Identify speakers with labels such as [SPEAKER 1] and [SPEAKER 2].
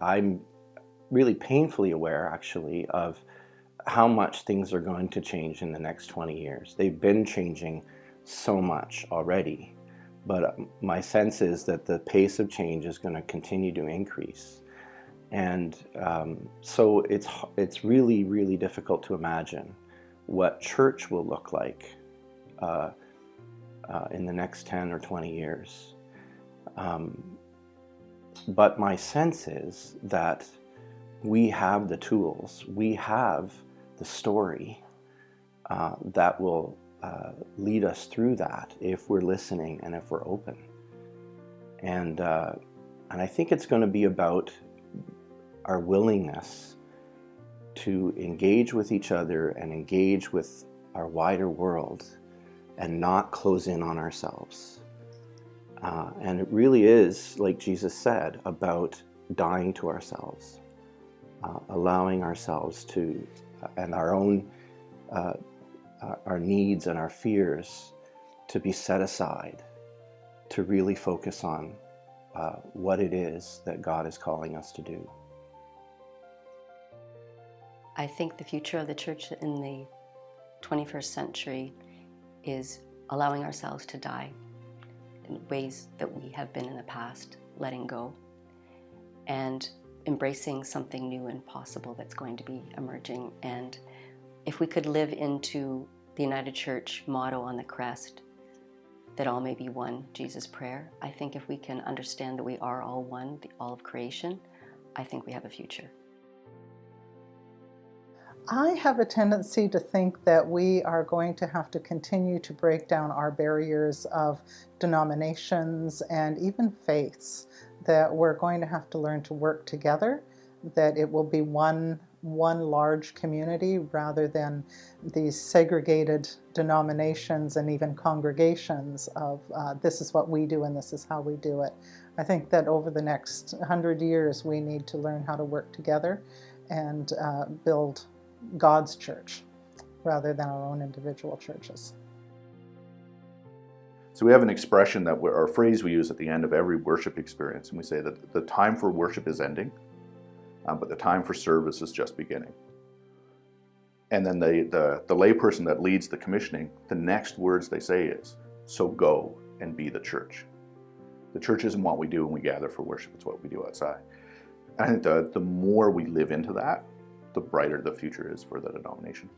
[SPEAKER 1] I'm really painfully aware, actually, of how much things are going to change in the next 20 years. They've been changing so much already, but my sense is that the pace of change is going to continue to increase. And so it's really, really difficult to imagine what church will look like in the next 10 or 20 years. But my sense is that we have the tools, we have the story that will lead us through that if we're listening and if we're open. And I think it's going to be about our willingness to engage with each other and engage with our wider world and not close in on ourselves. And it really is, like Jesus said, about dying to ourselves, allowing ourselves to, and our own, our needs and our fears to be set aside, to really focus on what it is that God is calling us to do.
[SPEAKER 2] I think the future of the church in the 21st century is allowing ourselves to die in ways that we have been in the past, letting go, and embracing something new and possible that's going to be emerging. And if we could live into the United Church motto on the crest, that all may be one, Jesus' prayer, I think if we can understand that we are all one, all of creation, I think we have a future.
[SPEAKER 3] I have a tendency to think that we are going to have to continue to break down our barriers of denominations and even faiths, that we're going to have to learn to work together, that it will be one large community rather than these segregated denominations and even congregations of this is what we do and this is how we do it. I think that over the next 100 years we need to learn how to work together and build God's church rather than our own individual churches.
[SPEAKER 4] So we have an expression that or a phrase we use at the end of every worship experience, and we say that the time for worship is ending, but the time for service is just beginning. And then the layperson that leads the commissioning, the next words they say is, so go and be the church. The church isn't what we do when we gather for worship, it's what we do outside. And I think the more we live into that, the brighter the future is for the denomination.